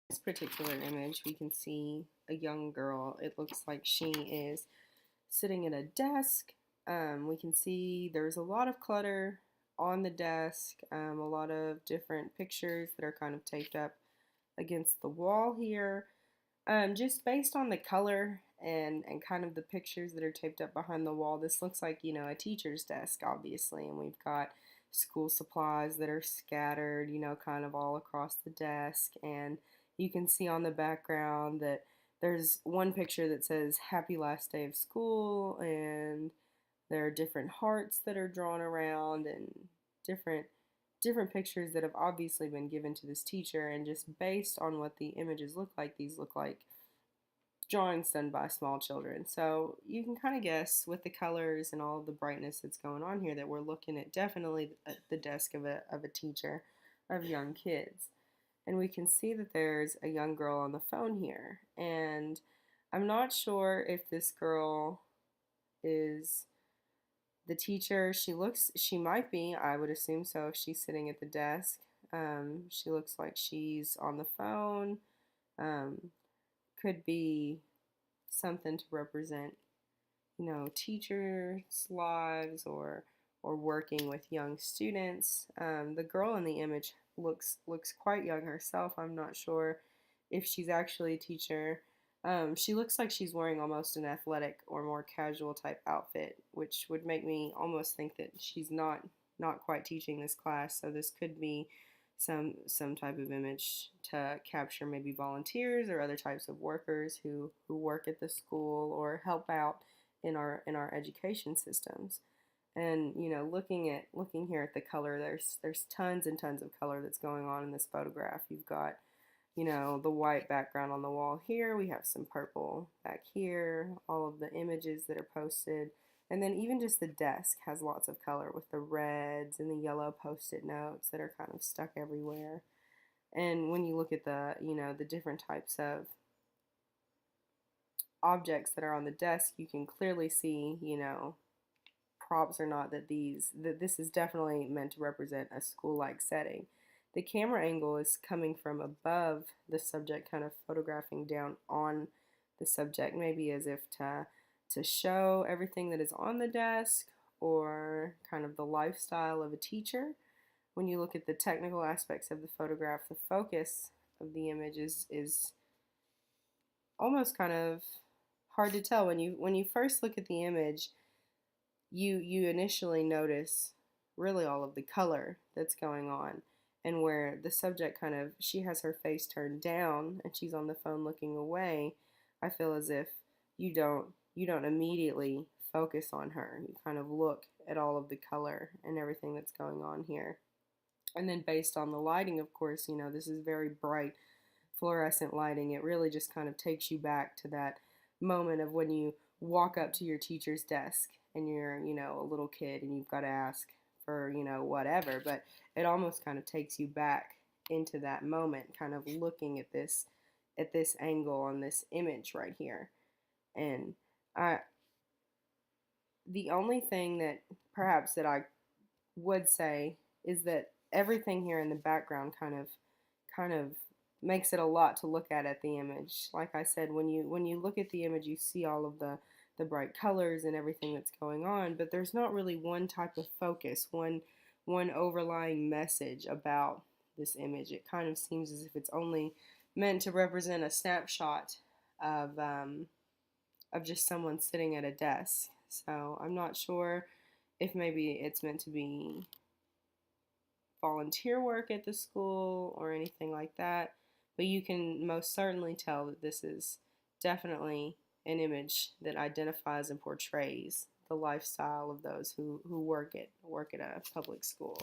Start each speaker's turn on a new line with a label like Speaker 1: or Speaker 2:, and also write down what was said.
Speaker 1: This particular image, we can see a young girl. It looks like she is sitting at a desk. We can see there's a lot of clutter on the desk, a lot of different pictures that are kind of taped up against the wall here. Just based on the color and kind of the pictures that are taped up behind the wall, this looks like, a teacher's desk, obviously. And we've got school supplies that are scattered, kind of all across the desk. And you can see on the background that there's one picture that says happy last day of school, and there are different hearts that are drawn around and different different pictures that have obviously been given to this teacher, and just based on what the images look like, these look like drawings done by small children. So you can kind of guess with the colors and all of the brightness that's going on here that we're looking at definitely the desk of a teacher of young kids. And we can see that there's a young girl on the phone here. And I'm not sure if this girl is the teacher. She might be, I would assume so if she's sitting at the desk. She looks like she's on the phone. Um, could be something to represent, teachers' lives or working with young students. The girl in the image looks quite young herself. I'm not sure if she's actually a teacher. She looks like she's wearing almost an athletic or more casual type outfit, which would make me almost think that she's not quite teaching this class. So this could be some type of image to capture maybe volunteers or other types of workers who work at the school or help out in our education systems. And looking here at the color, there's tons and tons of color that's going on in this photograph. You've got the white background on the wall here. We have some purple back here, all of the images that are posted. And then even just the desk has lots of color with the reds and the yellow post-it notes that are kind of stuck everywhere. And when you look at the different types of objects that are on the desk, you can clearly see, props or not, that this is definitely meant to represent a school-like setting. The camera angle is coming from above the subject, kind of photographing down on the subject, maybe as if to show everything that is on the desk or kind of the lifestyle of a teacher. When you look at the technical aspects of the photograph, the focus of the image is almost kind of hard to tell. When you first look at the image, you initially notice really all of the color that's going on, and where the subject she has her face turned down and she's on the phone looking away. I feel as if you don't immediately focus on her. You kind of look at all of the color and everything that's going on here. And then based on the lighting, of course, this is very bright fluorescent lighting. It really just kind of takes you back to that moment of when you walk up to your teacher's desk and you're, a little kid and you've got to ask for, whatever. But it almost kind of takes you back into that moment, kind of looking at this angle on this image right here. And the only thing that perhaps that I would say is that everything here in the background kind of makes it a lot to look at the image. Like I said, when you look at the image, you see all of the bright colors and everything that's going on, but there's not really one type of focus, one overlying message about this image. It kind of seems as if it's only meant to represent a snapshot of just someone sitting at a desk. So I'm not sure if maybe it's meant to be volunteer work at the school or anything like that, but you can most certainly tell that this is definitely an image that identifies and portrays the lifestyle of those who work at a public school.